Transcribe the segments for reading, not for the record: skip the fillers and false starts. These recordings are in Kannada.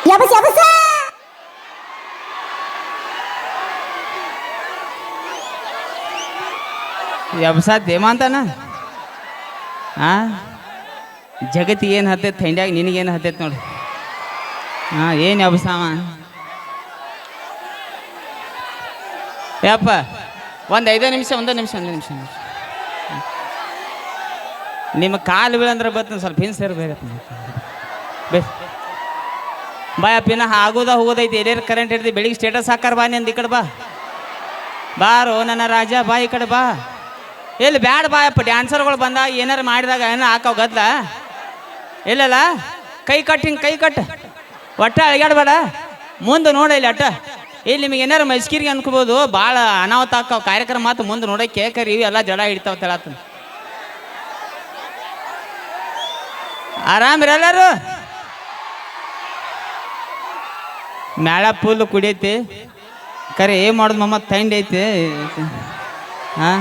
ಯಬಸ ಯಬಸ ಯಬಸ ದೇಮಾಂತನ ಹಾ ಜಗತ್ತಿಗೆ ಏನು ಹತ್ತೈತೆ ಥಂಡ್ಯಾಗ ನಿನಗೇನು ಹತ್ತೈತೆ ನೋಡಿ ಹಾಂ ಏನು ಯಬಸಾವ ಯಪ್ಪ ಒಂದು 5 ನಿಮಿಷ ಒಂದು ನಿಮಿಷ ನಿಮ್ಮ ಕಾಲು ಬೀಳಂದ್ರೆ ಬರ್ತದೆ ಸ್ವಲ್ಪ ಹಿಂದೆ ಸೇರ್ಬೇಕು ಬೇ ಬಾ ಅಪ್ಪಿನ ಆಗೋದ ಹೋಗೋದೈತಿ ಎಲ್ಲೇರು ಕರೆಂಟ್ ಹಿಡ್ದು ಬೆಳಿಗ್ಗೆ ಸ್ಟೇಟಸ್ ಹಾಕಾರ ಬಾ ನಿಂದು ಈ ಕಡೆ ಬಾ ಬಾರೋ ನನ್ನ ರಾಜ ಬಾ ಈ ಕಡೆ ಬಾ ಎಲ್ಲಿ ಬ್ಯಾಡ ಬಾಯಪ್ಪ ಡ್ಯಾನ್ಸರ್ಗಳು ಬಂದಾಗ ಏನಾರು ಮಾಡಿದಾಗ ಏನೋ ಹಾಕವ್ ಗದ್ಲ ಇಲ್ಲಲ್ಲ ಕೈ ಕಟ್ಟು ಹಿಂಗೆ ಕೈ ಕಟ್ಟು ಒಟ್ಟ ಅಳಿಗಾಡ್ಬೇಡ ಮುಂದೆ ನೋಡ ಇಲ್ಲಿ ಅಟ್ಟ ಇಲ್ಲಿ ನಿಮಗೆ ಏನಾರು ಮಸ್ಕಿರಿಗೆ ಅನ್ಕೋಬೋದು ಭಾಳ ಅನಾಹುತ ಹಾಕವ್ ಕಾರ್ಯಕ್ರಮ ಮಾತು ಮುಂದೆ ನೋಡೋಕೆ ಕರಿ ಇವು ಎಲ್ಲ ಜಡ ಹಿಡಿತಾವ ತೆಳತ್ತ ಆರಾಮಿರಲ್ಲಾರು ಮ್ಯಾಳ ಫುಲ್ ಕುಡಿಯೈತಿ ಕರೆ ಏನು ಮಾಡೋದು ಮಮ್ಮ ತಂಡಿ ಐತಿ ಹಾಂ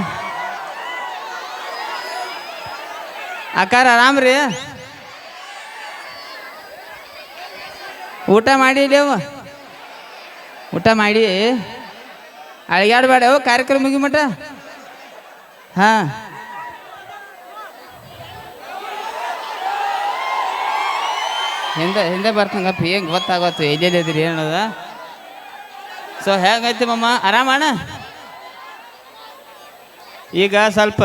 ಅಕ್ಕಾರ ಆರಾಮ್ರಿ ಊಟ ಮಾಡಿ ಇಲ್ಲವ ಊಟ ಮಾಡಿ ಅಳಿಗಾಡ್ಬೇಡ ಕಾರ್ಯಕ್ರಮ ಮುಗಿಮಟ ಹಾಂ ಹಿಂದೆ ಬರ್ತಂಗಪ್ಪ ಏನು ಗೊತ್ತಾಗತ್ತು ಎಲ್ಲೆಲ್ಲಿದ್ರಿ ಏನದ ಸೊ ಹೇಗೈತಿ ಮಮ್ಮ ಆರಾಮಣ್ಣ ಈಗ ಸ್ವಲ್ಪ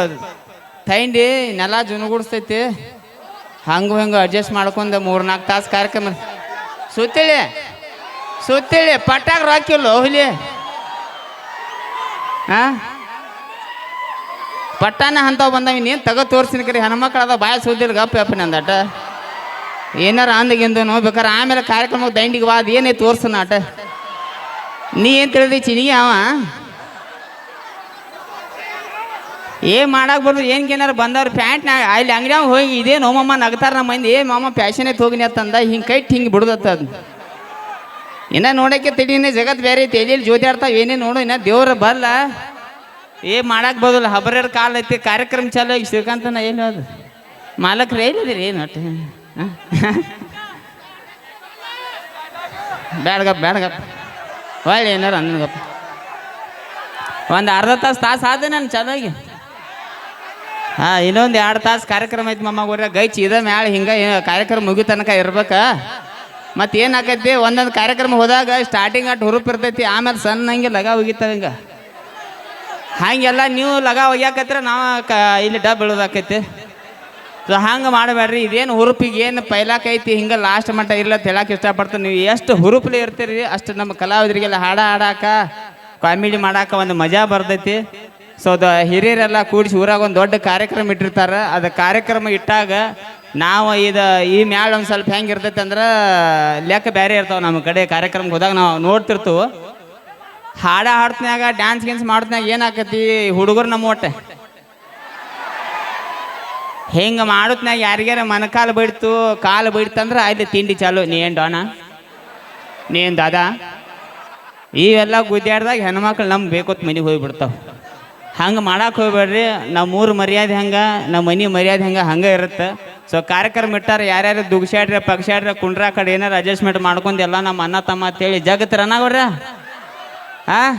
ಥೈಂಡಿ ನೆಲ ಜುನುಗೂಡಿಸ್ತೈತಿ ಹಂಗೆ ಹಿಂಗೆ ಅಡ್ಜಸ್ಟ್ ಮಾಡ್ಕೊಂಡು 3-4 ತಾಸು ಕಾರ್ಯಕ್ರಮ ಸುತ್ತೇಳಿ ಪಟ್ಟಾಗ ರಾಕಿಲ್ಲ ಹುಲಿ ಹಾಂ ಪಟ್ಟಾನ ಅಂಥವು ಬಂದವ ನೀನು ತಗೋ ತೋರಿಸ್ತೀನಿ ಕರಿ ಹೆಣ್ಮಕ್ಳು ಅದ ಬಾಯ ಸುದ್ದಿಲ್ಲ ಗಪ್ಪ ಅಪ್ಪ ನಂದಟ ಏನಾರ ಅಂದಗಿಂದು ಬೇಕಾರೆ ಆಮೇಲೆ ಕಾರ್ಯಕ್ರಮಕ್ಕೆ ದಂಡಿಗೆ ಬಾ ಅದು ಏನೇ ತೋರ್ಸನ ಆಟ ನೀ ಏನು ತಿಳಿದಿ ಚಿನಿಗೆ ಅವ ಏನು ಮಾಡಕ್ಕೆ ಬರ್ದು ಏನ್ಗೇನಾರು ಬಂದವ್ರು ಪ್ಯಾಂಟ್ ಅಲ್ಲಿ ಅಂಗಡಿಯಾಗ ಹೋಗಿ ಇದೇ ನೋಮಮ್ಮ ನಗ್ತಾರ ನಮ್ಮ ಮಂದಿ ಮಾಮ ಪ್ಯಾಶನ್ ಐತೆ ಹೋಗಿನಿ ಅಂತಂದ ಹಿಂಗೆ ಕೈಟ್ ಹಿಂಗೆ ಬಿಡುದತ್ತ ಅದು ಇನ್ನು ನೋಡೋಕ್ಕೆ ತಿಳೀನಿ ಜಗತ್ತು ಬೇರೆ ಐತಿ ಎಲ್ಲಿ ಜ್ಯೋತಿ ಆಡ್ತಾವೆ ಏನೇ ನೋಡು ಇನ್ನು ದೇವ್ರ ಬರಲ್ಲ ಏನು ಮಾಡಕ್ಕೆ ಬೋದಲ್ಲ ಹಬರ್ಯಾರ ಕಾಲ ಐತಿ ಕಾರ್ಯಕ್ರಮ ಚಾಲು ಆಗಿ ಶ್ರೀಕಾಂತನ ಏನು ಅದು ಮಾಲಕ್ರು ಏನಿದ್ದೀರಿ ಏನು ಒಟ್ಟು ಬ್ಯಾಡ್ಗಪ್ಪ ಒಳ್ಳೆ ಏನಾರು ಅನ್ನಗಪ್ಪ ಒಂದು ಅರ್ಧ ತಾಸು ಆದ ನಾನು ಚೆನ್ನಾಗಿ ಹಾಂ ಇನ್ನೊಂದು 2 ತಾಸು ಕಾರ್ಯಕ್ರಮ ಐತಿ ಮಮ್ಮ ಊರ ಗೈಚಿ ಇದ ಮ್ಯಾಳೆ ಹಿಂಗೆ ಕಾರ್ಯಕ್ರಮ ಮುಗಿ ತನಕ ಇರ್ಬೇಕು ಮತ್ತು ಏನು ಆಕೈತಿ ಒಂದೊಂದು ಕಾರ್ಯಕ್ರಮ ಹೋದಾಗ ಸ್ಟಾರ್ಟಿಂಗ್ ಅಟ್ಟು ಹುರುಪ್ ಇರ್ತೈತಿ ಆಮೇಲೆ ಸಣ್ಣ ಹಂಗೆ ಲಗ ಹೋಗಿತ್ತವ ಹಿಂಗೆ ಹಾಗೆಲ್ಲ ನೀವು ಲಗ ಒಗ್ಯಾಕತ್ರ ನಾವು ಇಲ್ಲಿ ಡಬ್ ಬೀಳೋದಾಕೈತಿ ಸೊ ಹಂಗೆ ಮಾಡಬೇಡ್ರಿ ಇದೇನು ಹುರುಪಿಗೆ ಏನು ಪೈಲಾಕೈತಿ ಹಿಂಗೆ ಲಾಸ್ಟ್ ಮಟ್ಟ ಇಲ್ಲ ಹೇಳಕ್ಕೆ ಇಷ್ಟಪಡ್ತೀನಿ ನೀವು ಎಷ್ಟು ಹುರುಪ್ಲಿ ಇರ್ತೀರಿ ಅಷ್ಟು ನಮ್ಮ ಕಲಾವಿದರಿಗೆಲ್ಲ ಹಾಡಾಕ ಕಾಮಿಡಿ ಮಾಡಾಕ ಒಂದು ಮಜಾ ಬರ್ತೈತಿ ಸೊ ಅದು ಹಿರಿಯರೆಲ್ಲ ಕೂಡಿಸಿ ಊರಾಗ ಒಂದು ದೊಡ್ಡ ಕಾರ್ಯಕ್ರಮ ಇಟ್ಟಿರ್ತಾರೆ ಅದು ಕಾರ್ಯಕ್ರಮ ಇಟ್ಟಾಗ ನಾವು ಈ ಮ್ಯಾಳ ಒಂದು ಸ್ವಲ್ಪ ಹೆಂಗೆ ಇರ್ತೈತೆ ಅಂದ್ರೆ ಲೆಕ್ಕ ಬೇರೆ ಇರ್ತಾವೆ ನಮ್ಮ ಕಡೆ ಕಾರ್ಯಕ್ರಮಕ್ಕೆ ಹೋದಾಗ ನಾವು ನೋಡ್ತಿರ್ತೀವಿ ಹಾಡ್ತನ್ಯಾಗ ಡ್ಯಾನ್ಸ್ ಗಿನ್ಸ್ ಮಾಡ್ತನ್ಯಾಗ ಏನಾಕತಿ ಹುಡುಗರು ನಮ್ಮ ಒಟ್ಟೆ ಹಿಂಗೆ ಮಾಡೋತ್ನಾಗ ಯಾರಿಗಾರ ಮನಕಾಲು ಬೈಡ್ತು ಕಾಲು ಬೈಡ್ತಂದ್ರೆ ಅಲ್ಲಿ ತಿಂಡಿ ಚಾಲು ನೀ ಏನು ಡೋಣ ನೀ ಏನು ದಾದಾ ಇವೆಲ್ಲ ಗುದ್ದಾಡ್ದಾಗ ಹೆಣ್ಮಕ್ಳು ನಮ್ಗೆ ಬೇಕೊತ್ ಮನೆಗೆ ಹೋಗಿಬಿಡ್ತಾವೆ ಹಂಗೆ ಮಾಡಕ್ಕೆ ಹೋಗ್ಬೇಡ್ರಿ ನಮ್ಮ ಊರು ಮರ್ಯಾದೆ ಹಂಗೆ ನಮ್ಮ ಮನೆ ಮರ್ಯಾದೆ ಹಂಗೆ ಇರುತ್ತೆ ಸೊ ಕಾರ್ಯಕ್ರಮ ಇಟ್ಟಾರ ಯಾರ್ಯಾರು ದುಗ್ಸಾಡ್ರಿ ಪಕ್ಷಾಡ್ರಿ ಕುಂಡ್ರ ಕಡೆ ಏನಾರು ಅಡ್ಜಸ್ಟ್ಮೆಂಟ್ ಮಾಡ್ಕೊಂಡು ಎಲ್ಲ ನಮ್ಮ ಅಣ್ಣ ತಮ್ಮ ಅಂತೇಳಿ ಜಗತ್ತು ರನಾಗವ್ರ ಹಾಂ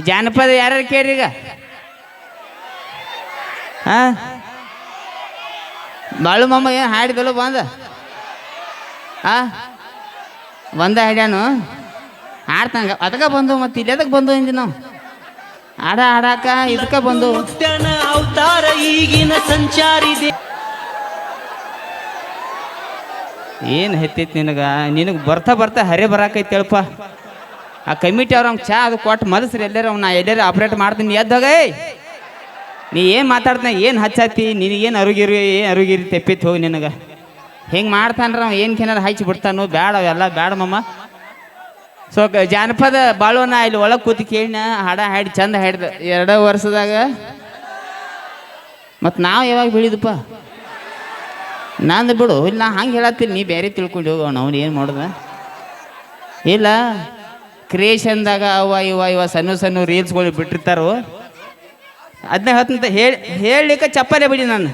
ಜಾನಪದ ಯಾರ್ಯಾರು ಕೇಳ್ರಿ ಈಗ ಹಾಂ ಬಾಳು ಮಮ್ಮ ಏನು ಹಾಡಿದಲ್ಲ ಬಂದ ಹಾಡ್ಯಾನು ಆಡ್ತಂಗ ಅದಕ್ಕೆ ಬಂದು ಮತ್ತು ಇಲ್ಲಿ ಅದಕ್ಕೆ ಬಂದು ಇಂದಿ ನಾವು ಹಾಡಾಕ ಇದಕ್ಕೆ ಬಂದು ಅವತಾರ ಈಗಿನ ಸಂಚಾರಿ ಏನು ಹೆತ್ತೈತಿ ನಿನಗೆ ಬರ್ತಾ ಹರೇ ಬರಾಕೈತೇಳಪ್ಪ ಆ ಕಮಿಟಿ ಅವ್ರಂಗೆ ಚಾ ಅದು ಕೊಟ್ಟು ಮದಸ್ರಿ ಎಲ್ಲಾರ ನಾ ಎಲ್ಲಾರ ಆಪ್ರೇಟ್ ಮಾಡ್ತೀನಿ ಎದ್ದೋಗ ನೀ ಏನು ಮಾತಾಡ್ತಾನೆ ಏನು ಹಚ್ಚಾತಿ ನಿನಗೇನು ಅರುಗಿರಿ ತೆಪ್ಪಿತ್ತು ಹೋಗಿ ನಿನಗೆ ಹಿಂಗೆ ಮಾಡ್ತಾನ್ರ ಅವ ಏನ್ಕೇನಾರು ಹಚ್ಚಿ ಬಿಡ್ತಾನು ಬ್ಯಾಡ ಅವೆಲ್ಲ ಬ್ಯಾಡ ಮಮ್ಮ ಸೊ ಜಾನಪದ ಬಾಳೋನ ಇಲ್ಲಿ ಒಳಗೆ ಕೂತಿ ಕೇಳಿನ ಹಾಡಿ ಚಂದ ಹಾಡಿದ 2 ವರ್ಷದಾಗ ಮತ್ತು ನಾವು ಯಾವಾಗ ಬೀಳಿದಪ್ಪ ನಂದು ಬಿಡು ಇಲ್ಲ ನಾ ಹಂಗೆ ಹೇಳತ್ತೀನಿ ನೀ ಬೇರೆ ತಿಳ್ಕೊಂಡು ಹೋಗೋಣ ಅವ್ನು ಏನು ಮಾಡೋದ ಇಲ್ಲ ಕ್ರಿಯೇಷನ್ದಾಗ ಇವ ಸಣ್ಣ ರೀಲ್ಸ್ಗಳು ಬಿಟ್ಟಿರ್ತಾರೋ ಅದನ್ನ ಹೇಳ್ತಂತ ಹೇಳಲಿಕ್ಕೆ ಚಪ್ಪಲೆ ಬಿಡಿ ನಾನು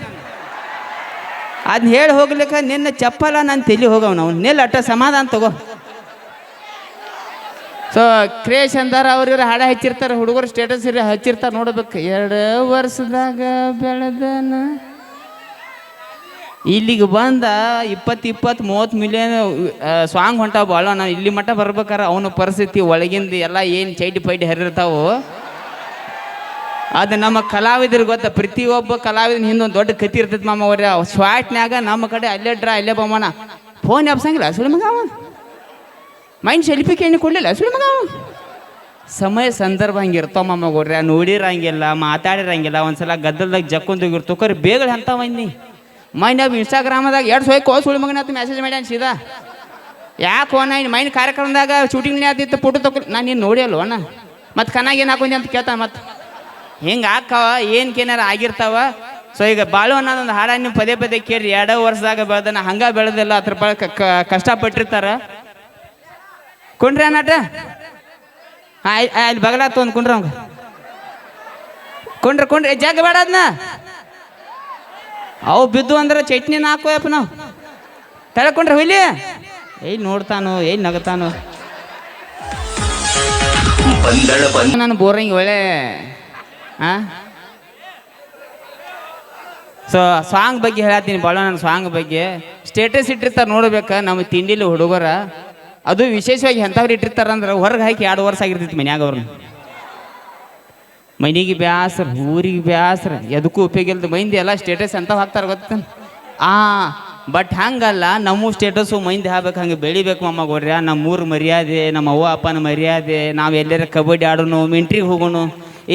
ಅದನ್ನ ಹೇಳಿ ಹೋಗ್ಲಿಕ್ಕೆ ನಿನ್ನ ಚಪ್ಪಲ ನಾನು ತಲೆ ಹೋಗವ್ ನಾವು ನಿಲ್ಲ ಅಟ್ಟ ಸಮಾಧಾನ ತಗೋ. ಸೊ ಕ್ರೇಶ್ ಅಂದಾರ ಅವ್ರ ಹಾಡ ಹಚ್ಚಿರ್ತಾರೆ, ಹುಡುಗರು ಸ್ಟೇಟಸ್ ಹಚ್ಚಿರ್ತಾರೆ ನೋಡ್ಬೇಕು. 2 ವರ್ಷದಾಗ ಬೆಳೆದನ ಇಲ್ಲಿಗೆ ಬಂದ 20-30 ಮಿಲಿಯನ್ ಸಾಂಗ್ ಹೊಂಟಾವ ಭಾಳ. ನಾವು ಇಲ್ಲಿ ಮಟ್ಟ ಬರ್ಬೇಕಾರ ಅವನ ಪರಿಸ್ಥಿತಿ ಒಳಗಿಂದ ಎಲ್ಲ ಏನು ಚೈಟಿ ಪೈಟಿ ಹರಿರ್ತಾವು ಅದು ನಮ್ಮ ಕಲಾವಿದ್ರಿಗೆ ಗೊತ್ತ. ಪ್ರತಿಯೊಬ್ಬ ಕಲಾವಿದನ ಹಿಂದೊಂದು ದೊಡ್ಡ ಕತಿ ಇರ್ತೈತಿ ಮಾಮ ಅವ್ರ. ಸ್ವಾಟ್ನ್ಯಾಗ ನಮ್ಮ ಕಡೆ ಅಲ್ಲೇ ಅಲ್ಲೇ ಬಮ್ಮನ ಫೋನ್ ಎಬ್ಸಂಗಿಲ್ಲ ಸುಳಿ ಮಗ, ಮೈಂಡ್ ಸೆಲ್ಫಿ ಎಣ್ಣೆ ಕೊಡಲಿಲ್ಲ ಸುಳಿ ಮಗ. ಸಮಯ ಸಂದರ್ಭ ಹಂಗಿರ್ತಾವ ಮಾಮ ಅವ್ರ. ನೋಡಿರಂಗಿಲ್ಲ, ಮಾತಾಡಿರಂಗಿಲ್ಲ, ಒಂದ್ಸಲ ಗದ್ದಲ್ದಾಗ ಜಕ್ಕೊಂದೋಗಿರ್ತು ಕರೆ ಬೇಗ ಅಂತಾವ ಮೈನಿ ಮೈಂಡ್ ಇನ್ಸ್ಟಾಗ್ರಾಮದಾಗ 2 ಸೋಯ್ ಸುಳಿ ಮಗನ ಅಂತ ಮೆಸೇಜ್ ಮಾಡ್ಯಾನ ಸೀದಾ. ಯಾಕೆ ಹೋನ ಮೈನ್ ಕಾರ್ಯಕ್ರಮದಾಗ ಶೂಟಿಂಗ್ನೇ ಆತಿತ್ತು ಫೋಟೋ ತಗೊ. ನಾನು ನೀನು ನೋಡಿ ಅಲ್ವಣ್ಣ ಮತ್ತು ಕನಾಗ ಏನು ಹಾಕೊಂಡಿ ಅಂತ ಕೇಳ್ತಾನೆ. ಮತ್ತು ಹಿಂಗೆ ಹಾಕವ ಏನಕ್ಕೇನಾರ ಆಗಿರ್ತಾವ. ಸೊ ಈಗ ಬಾಳು ಅನ್ನೋದೊಂದು ಹಾಡ ನೀವು ಪದೇ ಕೇಳಿ 2 ವರ್ಷದಾಗ ಬೆಳೆದನ ಹಂಗೆ ಬೆಳೆದಿಲ್ಲ. ಅದ್ರ ಕಷ್ಟಪಟ್ಟಿರ್ತಾರ. ಕುಂಡ್ರಿ ಅನ್ನಾಟ ಅಲ್ಲಿ ಬಗಲಾತು ಒಂದು ಕುಂಡ್ರ ಅವಂಗ ಕುಂಡ್ರಿ ಜಾಗ ಬೇಡ ಅದನ್ನ ಅವು ಬಿದ್ದು ಅಂದ್ರೆ ಚಟ್ನಿನ ಹಾಕೋಯಪ್ಪ ನಾವು ತಳ್ಕೊಂಡ್ರೆ ಹುಲಿ ಎಲ್ಲಿ ನೋಡ್ತಾನೋ ಎಲ್ಲಿ ನಗತಾನೋ. ನಾನು ಬೋರಿಂಗ್ ಒಳ್ಳೆ ಸೊ ಸಾಂಗ್ ಬಗ್ಗೆ ಹೇಳತ್ತೀನಿ ಭಾಳ. ನನ್ನ ಸಾಂಗ್ ಬಗ್ಗೆ ಸ್ಟೇಟಸ್ ಇಟ್ಟಿರ್ತಾರೆ ನೋಡ್ಬೇಕು ನಮ್ಮ ತಿಂಡಿಲಿ ಹುಡುಗರ. ಅದು ವಿಶೇಷವಾಗಿ ಎಂಥವ್ರು ಇಟ್ಟಿರ್ತಾರಂದ್ರೆ ಹೊರಗೆ ಹಾಕಿ 2 ವರ್ಷ ಆಗಿರ್ತೈತಿ ಮನ್ಯಾಗ ಅವ್ರನ್ನ. ಮನೆಗೆ ಬ್ಯಾಸ್ರ, ಊರಿಗೆ ಬ್ಯಾಸ್ರ, ಎದಕ್ಕೂ ಉಪಯೋಗ ಇಲ್ದ ಮೈಂದಿ ಎಲ್ಲ ಸ್ಟೇಟಸ್ ಎಂಥವು ಹಾಕ್ತಾರೆ ಗೊತ್ತ. ಬಟ್ ಹಂಗಲ್ಲ, ನಮ್ಮ ಸ್ಟೇಟಸ್ಸು ಮೈಂದಿ ಹಾಕ್ಬೇಕು, ಹಂಗೆ ಬೆಳಿಬೇಕು ಮಮ್ಮ ಗೋರ್ಯ. ನಮ್ಮೂರ ಮರ್ಯಾದೆ, ನಮ್ಮ ಅವ್ವ ಅಪ್ಪನ ಮರ್ಯಾದೆ, ನಾವು ಎಲ್ಲರ ಕಬಡ್ಡಿ ಆಡೋನು, ಮಿಂಟ್ರಿಗೆ ಹೋಗೋಣ,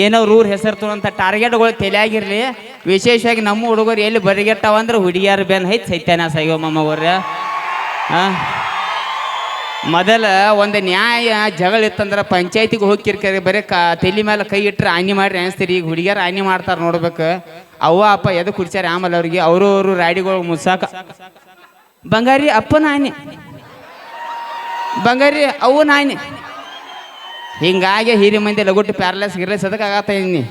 ಏನೋ ಊರ ಹೆಸರು ಅಂತ ಟಾರ್ಗೆಟ್ಗಳು ತಲೆಯಾಗಿರಲಿ. ವಿಶೇಷವಾಗಿ ನಮ್ಮ ಹುಡುಗರು ಎಲ್ಲಿ ಬರಿಗೆಟ್ಟವ ಅಂದ್ರೆ ಹುಡುಗಿಯಾರ ಬೆನ್ ಹೈತ್ ಸೈತಾನ ಸಾಯ್ಯೋ ಮಮ್ಮ ಗೋರ್ಯ. ಮೊದಲ ಒಂದು ನ್ಯಾಯ ಜಗಳ ಇತ್ತಂದ್ರೆ ಪಂಚಾಯತಿಗೆ ಹೋಗಿರ್ಕರಿ ಬರೀ ತಲೆ ಮೇಲೆ ಕೈ ಇಟ್ಟರೆ ಆನಿ ಮಾಡಿ ಅನಿಸ್ತೀರಿ. ಈಗ ಹುಡುಗಿಯರು ಆನಿ ಮಾಡ್ತಾರೆ ನೋಡ್ಬೇಕು. ಅವ್ವ ಅಪ್ಪ ಎದು ಕುಡ್ಸ್ಯಾರ ಆಮೇಲೆ ಅವ್ರಿಗೆ ಅವರು ರಾಡಿಗಳು ಮುಸಾಕ ಬಂಗಾರಿ ಅಪ್ಪನ ಆನೆ, ಬಂಗಾರಿ ಅವನ ಆನೆ. ಹಿಂಗಾಗಿ ಹಿರಿ ಮಂದಿ ಲಗುಟ್ಟು ಪ್ಯಾರಲೈಸ್ ಗಿರ್ಲೈಸ್ ಅದಕ್ಕೆ ಆಗತ್ತ ಇನ್ನಿ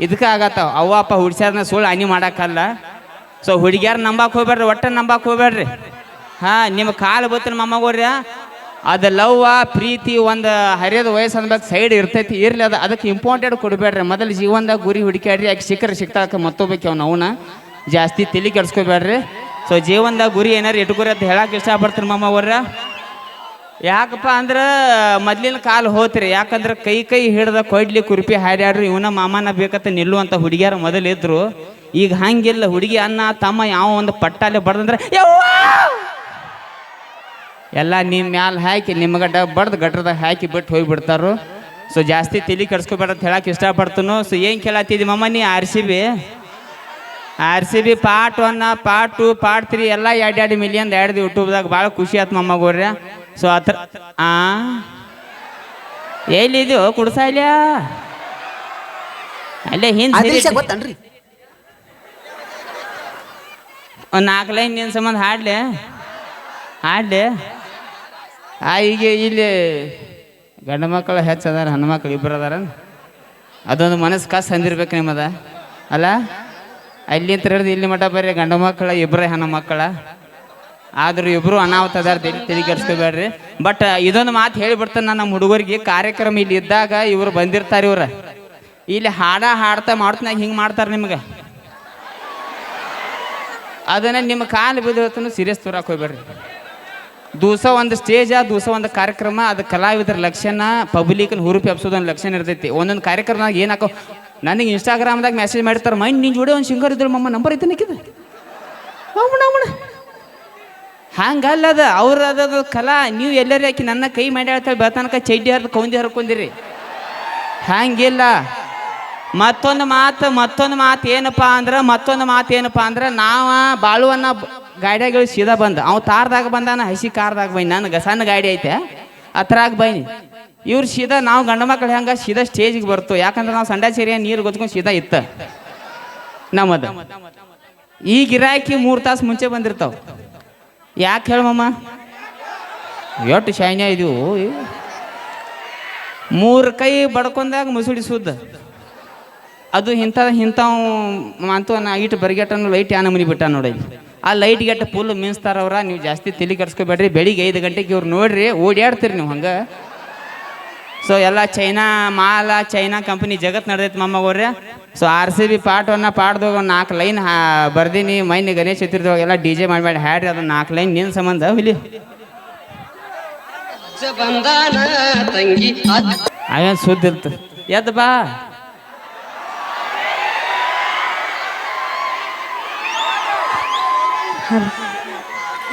ಇದಕ್ಕೆ ಆಗತ್ತಾವ. ಅವ್ವ ಅಪ್ಪ ಹುಡ್ಸ್ಯಾರನ್ನ ಸುಳ್ಳು ಆನಿ ಮಾಡೋಕ್ಕಲ್ಲ. ಸೊ ಹುಡುಗಿಯಾರು ನಂಬಕ್ಕೆ ಹೋಗ್ಬೇಡ್ರಿ, ಒಟ್ಟು ನಂಬಕ್ಕೆ ಹೋಗ್ಬೇಡ್ರಿ. ನಿಮ್ಮ ಕಾಲು ಬತ್ತಿನ ಮಮ್ಮಗೋರ್ಯ ಅದು ಲವ್ವ ಪ್ರೀತಿ ಒಂದು ಹರಿಯೋದು ವಯಸ್ಸು ಅನ್ಬೇಕು ಸೈಡ್ ಇರ್ತೈತಿ, ಇರಲಿ ಅದು ಅದಕ್ಕೆ ಇಂಪಾರ್ಟೆಂಟ್ ಕೊಡಬೇಡ್ರಿ. ಮೊದಲು ಜೀವನದಾಗ ಗುರಿ ಹುಡುಕ್ಯಾಡ್ರಿ, ಯಾಕೆ ಸಿಕ್ತಾಕ ಮತ್ತೊಬ್ಬಕ್ಕೆ ಅವ್ನು ಅವನ್ನ ಜಾಸ್ತಿ ತಲೆ ಕೆಡ್ಸ್ಕೊಬೇಡ್ರಿ. ಸೊ ಜೀವನದಾಗ ಗುರಿ ಏನಾರು ಇಟ್ಕೊರಿ ಅಂತ ಹೇಳಕ್ಕೆ ಇಷ್ಟಪಡ್ತೀನಿ ಮಮ್ಮಗೋರ್ಯ. ಯಾಕಪ್ಪ ಅಂದ್ರೆ ಮೊದ್ಲಿನ ಕಾಲು ಹೋತ್ರಿ. ಯಾಕಂದ್ರೆ ಕೈ ಹಿಡ್ದ ಕೊಡ್ಲಿ ಕುರುಪಿ ಹಾಡ್ಯಾಡ್ರಿ ಇವನ ಮಾಮನ ಬೇಕಂತ ನಿಲ್ಲುವಂಥ ಹುಡುಗಿಯಾರು ಮೊದಲಿದ್ರು. ಈಗ ಹಂಗಿಲ್ಲ. ಹುಡುಗಿ ಅನ್ನ ತಮ್ಮ ಯಾವ ಒಂದು ಪಟ್ಟಾಲೆ ಬಡ್ದಂದ್ರೆ ಎಲ್ಲ ನಿಮ್ಮ ಮ್ಯಾಲೆ ಹಾಕಿ ನಿಮ್ಗಡ್ಡ ಬಡ್ದು ಗಟ್ರದಾಗ ಹಾಕಿ ಬಿಟ್ಟು ಹೋಗಿಬಿಡ್ತಾರೋ. ಸೊ ಜಾಸ್ತಿ ತಲೆ ಕೆಡ್ಸ್ಕೊಬೇಡ ಅಂತ ಹೇಳಕ್ಕೆ ಇಷ್ಟಪಡ್ತೀನೋ. ಸೊ ಏನು ಕೇಳತ್ತಿದ್ದಿ ಮಮ್ಮ ನೀ RCB ಪಾರ್ಟ್ 1 ಪಾರ್ಟ್ 2 ಪಾರ್ಟ್ 3 ಎಲ್ಲ 2 ಮಿಲಿಯನ್ ಆಡ್ದು ಯೂಟ್ಯೂಬ್ದಾಗ. ಭಾಳ ಖುಷಿ ಆಯ್ತು ಮಮ್ಮಗೋರ್ಯ. ಸೊ ಹತ್ರ ಎಲ್ಲಿದು ಕುಡ್ಸಾಯ್ಲ ಅಲ್ಲೇ ಹಿಂದೆ ಗೊತ್ತನ್ರಿ ಒಂದು 4 ಲೈನ್ ನಿನ್ನ ಸಂಬಂಧ ಹಾಡ್ಲಿ ಈಗ ಇಲ್ಲಿ ಗಂಡು ಮಕ್ಕಳು ಹೆಚ್ಚದಾರ, ಹೆಣ್ಣು ಮಕ್ಕಳು ಇಬ್ಬರು ಅದಾರ. ಅದೊಂದು ಮನಸ್ಸು ಕಷ್ಟ ಅಂದಿರ್ಬೇಕು ನಿಮ್ಮದ ಅಲ್ಲ. ಅಲ್ಲಿಂತ ಹಿಡಿದು ಇಲ್ಲಿ ಮಠ ಬರ್ರಿ ಗಂಡು ಮಕ್ಕಳ ಇಬ್ಬರೇ ಹೆಣ್ಣು ಮಕ್ಕಳ. ಆದರೂ ಇಬ್ಬರು ಅನಾಹುತ ಅದಾರ, ತಲೆ ಕೆಡ್ಸ್ಕೊಬೇಡ್ರಿ. ಬಟ್ ಇದೊಂದು ಮಾತು ಹೇಳಿಬಿಡ್ತಾನೆ ನಾನು ನಮ್ಮ ಹುಡುಗರಿಗೆ. ಕಾರ್ಯಕ್ರಮ ಇಲ್ಲಿ ಇದ್ದಾಗ ಇವರು ಬಂದಿರ್ತಾರೆ. ಇವ್ರು ಇಲ್ಲಿ ಹಾಡ್ತಾ ಮಾಡ್ತಾನಾಗ ಹಿಂಗೆ ಮಾಡ್ತಾರೆ ನಿಮ್ಗೆ. ಅದನ್ನ ನಿಮ್ಮ ಕಾಲು ಬಿದ್ದೋತನು ಸೀರಿಯಸ್ ತೋರಕ್ಕೆ ಹೋಗ್ಬೇಡ್ರಿ. ದಿವಸ ಒಂದು ಸ್ಟೇಜ, ದಿವಸ ಒಂದು ಕಾರ್ಯಕ್ರಮ. ಅದು ಕಲಾವಿದರ ಲಕ್ಷಣ, ಪಬ್ಲಿಕ್ನ ಹುರುಪಿ ಹಬ್ಸೋದೊಂದು ಲಕ್ಷಣ ಇರ್ತೈತಿ. ಒಂದೊಂದು ಕಾರ್ಯಕ್ರಮದಾಗ ಏನಾಕೋ ನನಗೆ ಇನ್ಸ್ಟಾಗ್ರಾಮ್ದಾಗ ಮೆಸೇಜ್ ಮಾಡ್ತಾರೆ, ಮೈಂಡ್ ನಿನ್ನ ಜೋಡಿ ಒಂದು ಸಿಂಗರ್ ಇದ್ರು ಮಮ್ಮ ನಂಬರ್ ಐತೆ ನಕ್ಕಿದ ಅವಣ ಹಂಗಲ್ಲದ ಅವ್ರು ಅದದು ಕಲಾ. ನೀವು ಎಲ್ಲರೂ ಯಾಕೆ ನನ್ನ ಕೈ ಮಾಡಿ ಹೇಳ್ತಾಳೆ ಬೆಳತನಕ ಚಡ್ಡಿ ಹರಿದು ಕೌಂದಿ ಹರ್ಕೊಂಡಿರಿ. ಹಂಗಿಲ್ಲ. ಮತ್ತೊಂದು ಮಾತು ಏನಪ್ಪ ಅಂದ್ರೆ ನಾವು ಬಾಳುವನ್ನ ಗಾಡಿಯಾಗ ಸೀದಾ ಬಂದ ಅವ ತಾರ್ದಾಗ ಬಂದಾನ, ಹಸಿ ಕಾರ್ದಾಗ ಬೈನಿ. ನನಗೆ ಸಣ್ಣ ಗಾಡಿ ಐತೆ ಅತ್ರಾಗ ಬೈನಿ. ಇವ್ರು ಸೀದಾ ನಾವು ಗಂಡು ಮಕ್ಕಳು ಹೆಂಗೆ ಸೀದಾ ಸ್ಟೇಜಿಗೆ ಬರ್ತು. ಯಾಕಂದ್ರೆ ನಾವು ಸಂಡಾ ಸೇರಿಯ ನೀರು ಗೊತ್ಕೊಂಡು ಸೀದಾ ಇತ್ತ ನಮ್ಮದು. ಈ ಗಿರಾಕಿ 3 ತಾಸು ಮುಂಚೆ ಬಂದಿರ್ತಾವ. ಯಾಕೆ ಹೇಳಮ್ಮ ಎಷ್ಟು ಶೈನ್ಯ ಇದೀವು. 3 ಕೈ ಬಡ್ಕೊಂಡಾಗ ಮುಸುಡಿ ಸುದ್ದ. ಅದು ಇಂಥವು ಅಂತೂ ನಾ ಇಟ್ಟು ಬರಿಗೆಟ್ಟನ್ನು ಲೈಟ್ ಯಾನ ಮನಿ ಬಿಟ್ಟ ನೋಡಿ. ಆ ಲೈಟ್ ಗೆಟ್ಟ ಫುಲ್ ಮೀನ್ಸ್ತಾರವ್ರ. ನೀವು ಜಾಸ್ತಿ ತಲೆ ಕೆಡ್ಸ್ಕೊಬೇಡ್ರಿ. ಬೆಳಿಗ್ಗೆ 5 ಗಂಟೆಗೆ ಇವ್ರು ನೋಡ್ರಿ, ಓಡಾಡ್ತೀರಿ ನೀವು ಹಂಗೆ. ಸೊ ಎಲ್ಲ ಚೈನಾ ಮಾಲ, ಚೈನಾ ಕಂಪ್ನಿ ಜಗತ್ತು ನಡೆದೈತೆ ಮೊಮ್ಮಗೋರ್ರೆ. ಸೊ RCB ಪಾರ್ಟ್ 1 ಪಾಡ್ದಾಗ ಒಂದು 4 ಲೈನ್ ಬರ್ದೀನಿ. ಮೈನ್ ಗಣೇಶ ಚತುರ್ಥಿವಾಗ ಎಲ್ಲ DJ ಮಾಡಿ ಹಾಡ್ರಿ ಅದನ್ನ 4 ಲೈನ್ ನಿನ್ನ ಸಂಬಂಧ ಹುಲಿ ಅವೇನು ಸುದ್ದಿ ಇರ್ತ. ಎದ್ದು ಬಾ.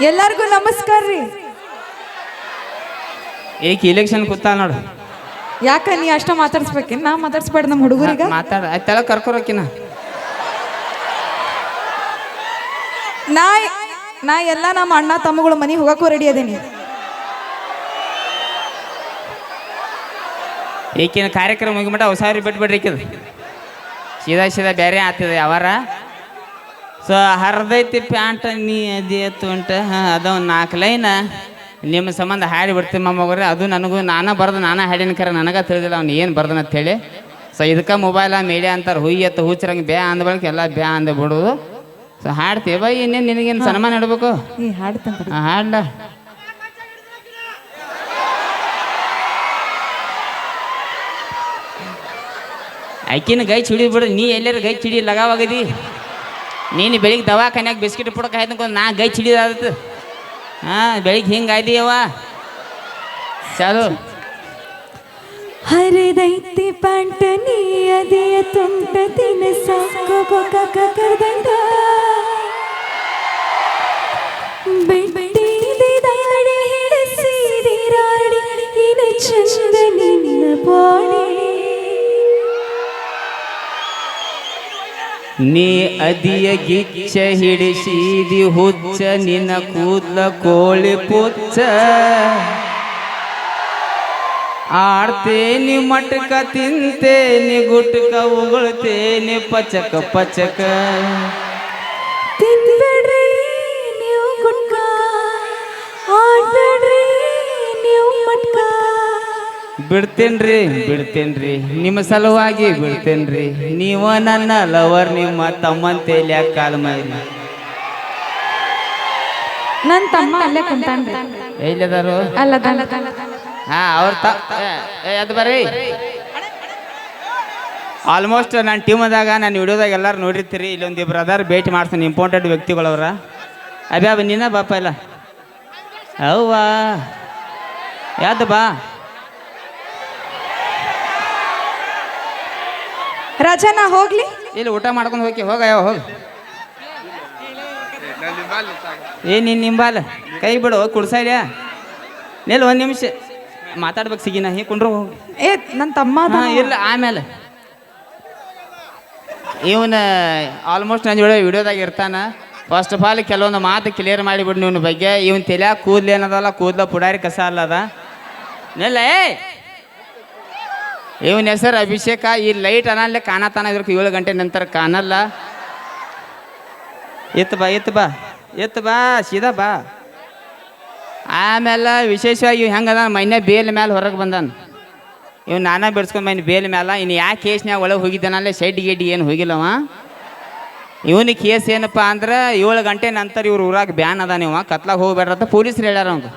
ಎಲ್ಲರಿಗೂ ನಮಸ್ಕಾರ ರೀ. ಈಗ ಇಲೆಕ್ಷನ್ ಕೂತ ನೋಡು. ಯಾಕ ನೀ ಅಷ್ಟ ಮಾತಾಡ್ಸ್ಬೇಕೇನು? ನಾ ಮಾತಾಡ್ಸ್ಬೇಡ ನಮ್ಮ ಹುಡುಗರಿಗ. ಮಾತಾಡ ಆಯ್ತಲ್ಲ, ಕರ್ಕೊರೋಕಿನ ನಾ ಎಲ್ಲ ನಮ್ಮ ಅಣ್ಣ ತಮ್ಮಗಳು ಮನೆಗೆ ಹೋಗಕ್ಕೂ ರೆಡಿ ಅದೇನಿ. ಈಕಿನ ಕಾರ್ಯಕ್ರಮ ಮುಗಿಮಟ ಹೊಸಾರಿ ಬಿಟ್ಬಿಡ್ರಿ. ಈಕಿದು ಸೀದಾ ಬೇರೆ ಆಗ್ತದೆ ಯಾವಾರ. ಸೊ ಹರಿದೈತಿ ಪ್ಯಾಂಟ್ ನೀ ಅದೇತು ಉಂಟ. ಹಾಂ ಅದ ಒಂದು 4 ಲೈನ್ ನಿಮ್ಮ ಸಂಬಂಧ ಹಾಡಿ ಬಿಡ್ತೀವಿ ಮೊಮ್ಮಗೋರೆ. ಅದು ನನಗೂ ನಾನೇ ಬರ್ದು ನಾನೇ ಹಾಡಿನ ಕರೆ ನನಗೆ ತಿಳಿದಿಲ್ಲ ಅವ್ನು ಏನು ಬರ್ದನ ಅಂತೇಳಿ. ಸೊ ಇದಕ್ಕೆ ಮೊಬೈಲ ಮೀಡಿಯಾ ಅಂತಾರೆ. ಹುಯ್ಯತ್ತು ಹುಚ್ಚರಂಗೆ ಬ್ಯಾ ಅಂದ ಬಳಿಕ ಎಲ್ಲ ಬ್ಯಾ ಅಂದ ಬಿಡೋದು. ಸೊ ಹಾಡ್ತೀವಿ ಬೈ. ಇನ್ನೇನು ನಿನಗೇನು ಸನ್ಮಾನ ಇಡಬೇಕು? ಹಾಡ್ಲ. ಆಕಿನ ಗೈ ಚಿಡಿ ಬಿಡು. ನೀ ಎಲ್ಲರೂ ಗೈ ಚಿಡಿ ಲಗಾವಾಗದಿ. ನೀನು ಬೆಳಿಗ್ಗೆ ದವಾಖಾನ್ಯಾಗ ಬಿಸ್ಕಿಟ್ ಪುಡಕ್ಕೆ ಆಯ್ತು ನಾ ಗೈ ಚಿಡಿದಾದತ್ತು. ಹಾಂ ಬೆಳಿಗ್ಗೆ ಹಿಂಗೆ ಆಯ್ದೀಯವ್ವ. ಚಾಲು. ಹರಿದೈತಿ ಪ್ಯಾಂಟ ನೀ ಅದೇಯ ತುಂಟ ತಿನಸ ಕರ್ದಂಡ ಬೆಟ್ಟಿದೆ ದಾಡಿ ಹಿಡಿಸಿದಿರಾಡಿ ಇನ ಚಂದ ನಿನ್ನ ಬಾಡಿ. ನೀ ಅದಿಯ ಗಿಚ್ಚ ಹಿಡಿಸಿದಿ ಹುಚ್ಚ ನಿನ್ನ ಕೂದ್ಲ ಕೋಳಿ ಪುಚ್ಚ. ಆಡ್ತೇನಿ ಮಟಕ ತಿಂತೇನಿ ಗುಟ್ಕ ಉಗುಳ್ತೇನಿ ಪಚಕ ಪಚಕ. ತಿನ್ಬೇಡ್ರಿ ನೀವು ಗುಟ್ಕ, ಆಡ್ಬೇಡ್ರಿ ನೀವು ಮಟ್ಕ. ಬಿಡ್ತೇನ್ರಿ ನಿಮ್ಮ ಸಲುವಾಗಿ ಬಿಡ್ತೇನ್ರಿ. ನೀವ ನನ್ನ ಲವರ್, ನಿಮ್ಮ ತಮ್ಮಂತೇಲಿ ಕಾಲ್ ಮೈರಿ. ನನ್ನ ತಮ್ಮ ಅಲ್ಲೇ ಕುಂತಾನ್ರಿ. ಎಲ್ಲಿದಾರು? ಅಲ್ಲ ಹಾಂ ಅವ್ರ ಅದು ಬರ್ರಿ. ಆಲ್ಮೋಸ್ಟ್ ನನ್ನ ಟೀಮದಾಗ ನನ್ನ ವಿಡಿಯೋದಾಗ ಎಲ್ಲರೂ ನೋಡಿರ್ತೀರಿ. ಇಲ್ಲೊಂದು ಬ್ರದರ್ ಭೇಟಿ ಮಾಡ್ತಾನೆ, ಇಂಪಾರ್ಟೆಂಟ್ ವ್ಯಕ್ತಿಗಳವ್ರ. ಅಬ್ಯಾಬ ನೀನ ಬಾಪ ಇಲ್ಲ ಅವ್ವಾ ಯಾವ್ದು ಬಾ. ರಾಜ ನಾ ಹೋಗ್ಲಿ? ಇಲ್ಲಿ ಊಟ ಮಾಡ್ಕೊಂಡು ಹೋಗಿ ಹೋಗ. ಯಾವ ಹೋಗಿ ನೀನು ನಿಂಬಾಲ ಕೈ ಬಿಡು ಕುಡ್ಸಾಯ್ಯ. ನಿಲ್ಲ 1 ನಿಮಿಷ ಮಾತಾಡ್ಬೇಕು. ಸಿಗಿನ ಹೀಗೆ ಕುಂಡ್ರು ಹೋಗಿ. ನನ್ನ ತಮ್ಮ ಇಲ್ಲ ಆಮೇಲೆ ಇವನು ಆಲ್ಮೋಸ್ಟ್ ನನ್ನ ಜೋಡಿ ವಿಡಿಯೋದಾಗ ಇರ್ತಾನೆ. ಫಸ್ಟ್ ಆಫ್ ಆಲ್ ಕೆಲವೊಂದು ಮಾತು ಕ್ಲಿಯರ್ ಮಾಡಿಬಿಡು ಇವನ ಬಗ್ಗೆ. ಇವನ್ ತಲೆ ಕೂದಲು ಏನದಲ್ಲ, ಕೂದಲ ಪುಡಾರಿ ಕಸ ಅಲ್ಲದ. ನಿಲ್ಲ ಇವನ ಹೆಸರು ಅಭಿಷೇಕ. ಈ ಲೈಟ್ ಅನ್ನಲ್ಲೇ ಕಾಣತಾನ ಇದ್ರಕ್ಕೆ 7 ಗಂಟೆ ನಂತರ ಕಾಣಲ್ಲ. ಎತ್ತು ಬಾ ಸೀದಾ ಬಾ. ಆಮೇಲೆ ವಿಶೇಷವಾಗಿ ಇವ್ ಹೆಂಗದ ಮೈನೆ ಬೇಲ್ ಮೇಲೆ ಹೊರಗೆ ಬಂದಾನ. ಇವ್ ನಾನಾ ಬಿಡ್ಸ್ಕೊಂಡು ಮೈನ್ ಬೇಲ್ ಮೇಲೆ. ಇನ್ನು ಯಾಕೆ ಕೇಸ್ನ್ಯಾಗ ಒಳಗೆ ಹೋಗಿದ್ದಾನಲ್ಲೇ ಶೆಡ್ ಗೆಡ್ಡಿ ಏನು ಹೋಗಿಲ್ಲವ. ಇವನಿಗೆ ಕೇಸ್ ಏನಪ್ಪ ಅಂದ್ರೆ 7 ಗಂಟೆ ನಂತರ ಇವ್ರ ಊರಾಗ ಬ್ಯಾನ್ ಅದ, ನೀವು ಕತ್ಲಾಗ ಹೋಗ್ಬೇಡ್ರಂತ ಪೊಲೀಸ್ರು ಹೇಳ್ಯಾರ ಅವ್ನು.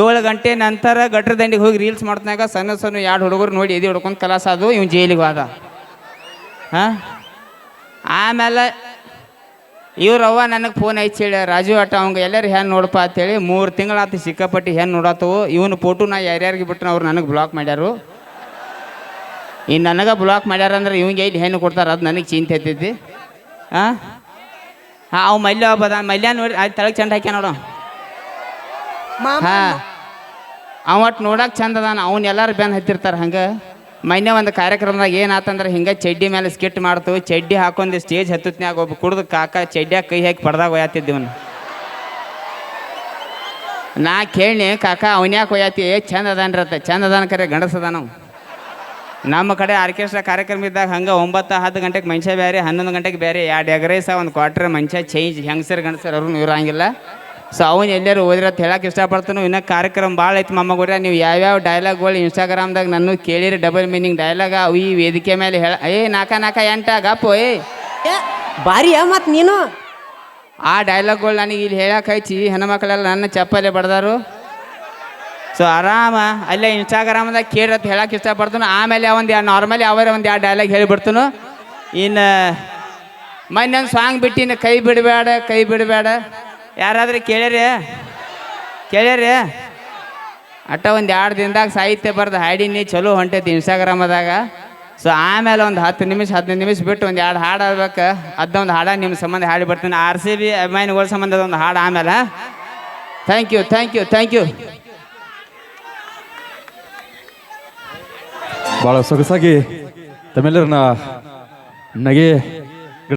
7 ಗಂಟೆ ನಂತರ ಗಟ್ರ ದಂಡಿಗೆ ಹೋಗಿ ರೀಲ್ಸ್ ಮಾಡ್ತಾಗ ಸಣ್ಣ 2 ಹುಡುಗರು ನೋಡಿ ಎದೆ ಹೊಡ್ಕೊಂಡು ಕಲಾಸ ಅದು. ಇವ್ನು ಜೈಲಿಗೆ ಹೋದ. ಹಾಂ ಆಮೇಲೆ ಇವ್ರವ್ವ ನನಗೆ ಫೋನ್ ಹಚ್ಚಿ ಹೇಳಿ, ರಾಜು ಅಟ್ಟ ಅವಂಗೆ ಎಲ್ಲರೂ ಹೆಣ್ಣು ನೋಡಪ್ಪ ಅಂತೇಳಿ. 3 ತಿಂಗಳಾತು ಸಿಕ್ಕಾಪಟ್ಟಿ ಹೆಣ್ಣು ನೋಡತ್ತವು. ಇವನು ಫೋಟೋ ನಾ ಯಾರ್ಯಾರಿಗೆ ಬಿಟ್ಟರೆ ಅವ್ರು ನನಗೆ ಬ್ಲಾಕ್ ಮಾಡ್ಯಾರು. ಇನ್ನು ನನಗೆ ಬ್ಲಾಕ್ ಮಾಡ್ಯಾರ ಅಂದ್ರೆ ಇವಂಗೆ ಇಲ್ಲಿ ಹೆಣ್ಣು ಕೊಡ್ತಾರೆ, ಅದು ನನಗೆ ಚಿಂತೆ ಹತ್ತೈತಿ. ಹಾಂ ಅವು ಮಲ್ಯ ಹಬ್ಬದ ಮಲ್ಯ ನೋಡಿ ಅದು ತಳಗೆ ಚಂದ ಹಾಕ್ಯ ನೋಡು. ಹಾಂ ಅವಟ್ಟು ನೋಡಕ್ಕೆ ಚಂದ ಅದಾನ. ಅವ್ನು ಎಲ್ಲರೂ ಬೆನ್ನು ಹತ್ತಿರ್ತಾರೆ. ಹಂಗೆ ಮೊನ್ನೆ ಒಂದು ಕಾರ್ಯಕ್ರಮದಾಗ ಏನಾತಂದ್ರೆ ಹಿಂಗೆ ಚಡ್ಡಿ ಮೇಲೆ ಸ್ಕಿಟ್ ಮಾಡ್ತೀವಿ. ಚಡ್ಡಿ ಹಾಕೊಂಡು ಸ್ಟೇಜ್ ಹತ್ತತ್ನ್ಯಾಗ ಒಬ್ಬ ಕುಡ್ದು ಕಾಕ ಚಡ್ಡಿಯಾಗ ಕೈ ಹಾಕಿ ಪಡ್ದಾಗ ಒಯ್ಯಾತಿದ್ದೀವನು. ನಾ ಕೇಳಿ ಕಾಕ ಅವನ್ಯಾಕೆ ಒಯ್ಯಾತಿ? ಚಂದ ಅದಾನ್ರತ್ತ. ಚಂದ ಅದಾನ ಕರೆ ಗಂಡಸದ. ನಾವು ನಮ್ಮ ಕಡೆ ಆರ್ಕೆಸ್ಟ್ರಾ ಕಾರ್ಯಕ್ರಮ ಇದ್ದಾಗ ಹಂಗೆ 9-10 ಗಂಟೆಗೆ ಮನುಷ್ಯ ಬೇರೆ, 11 ಗಂಟೆಗೆ ಬೇರೆ. 2 ಎಗ್ರೈಸ 1 ಕ್ವಾರ್ಟರ್ ಮನುಷ್ಯ ಚೇಂಜ್. ಹೆಂಗಸರು ಗಂಡಸರು ಅವ್ರು ಇರೋಂಗಿಲ್ಲ. ಸೊ ಅವನು ಎಲ್ಲರೂ ಓದಿರತ್ತೆ ಹೇಳಕ್ಕೆ ಇಷ್ಟಪಡ್ತಾನು. ಇನ್ನೂ ಕಾರ್ಯಕ್ರಮ ಭಾಳ ಐತಿ ಮೊಮ್ಮಗೋರ. ನೀವು ಯಾವ್ಯಾವ ಡೈಲಾಗ್ಗಳು ಇನ್ಸ್ಟಾಗ್ರಾಮ್ದಾಗ ನಾನು ಕೇಳಿರಿ ಡಬಲ್ ಮೀನಿಂಗ್ ಡೈಲಾಗ ಅವು ಈ ವೇದಿಕೆ ಮೇಲೆ ಹೇಳ. 4 8 ಗಪ್ಪು ಭಾರಿ. ಮತ್ತು ನೀನು ಆ ಡೈಲಾಗ್ಗಳು ನನಗೆ ಇಲ್ಲಿ ಹೇಳಕ್ಕೆ ಹಚ್ಚಿ ಹೆಣ್ಮಕ್ಳೆಲ್ಲ ನನ್ನ ಚಪ್ಪಲೆ ಬಡ್ದಾರು. ಸೊ ಆರಾಮ ಅಲ್ಲೇ ಇನ್ಸ್ಟಾಗ್ರಾಮ್ದಾಗ ಕೇಳತ್ ಹೇಳಕ್ಕೆ ಇಷ್ಟಪಡ್ತಾನು. ಆಮೇಲೆ ನಾರ್ಮಲಿ ಅವರೇ ಒಂದು ಎರಡು ಡೈಲಾಗ್ ಹೇಳಿಬಿಡ್ತಾನು. ಇನ್ನು ಮೊನ್ನೆ ಒಂದು ಸಾಂಗ್ ಬಿಟ್ಟಿನ ಕೈ ಬಿಡಬೇಡ ಯಾರಾದ್ರೂ ಕೇಳ್ಯಾರಿ ಅಟ್ಟ ಒಂದು 2 ದಿನದಾಗ ಸಾಹಿತ್ಯ ಬರ್ದು ಹಾಡಿನಿ ಚಲೋ ಹೊಂಟೈತಿ ಇನ್ಸ್ಟಾಗ್ರಾಮದಾಗ. ಸೊ ಆಮೇಲೆ ಒಂದು 10 ನಿಮಿಷ 15 ನಿಮಿಷ ಬಿಟ್ಟು ಒಂದು 2 ಹಾಡು ಆಡ್ಬೇಕು. ಅದೊಂದು ಹಾಡ ನಿಮ್ಮ ಸಂಬಂಧ ಹಾಡಿ ಬರ್ತೀನಿ. RCB ಅಭಿಮಾನಿಗಳ ಸಂಬಂಧ ಒಂದು ಹಾಡು ಆಮೇಲೆ. Thank you. ಭಾಳ ಸೊಗಸಾಗಿ ತಮ್ಮೆಲ್ಲರನ್ನ ನಗೆ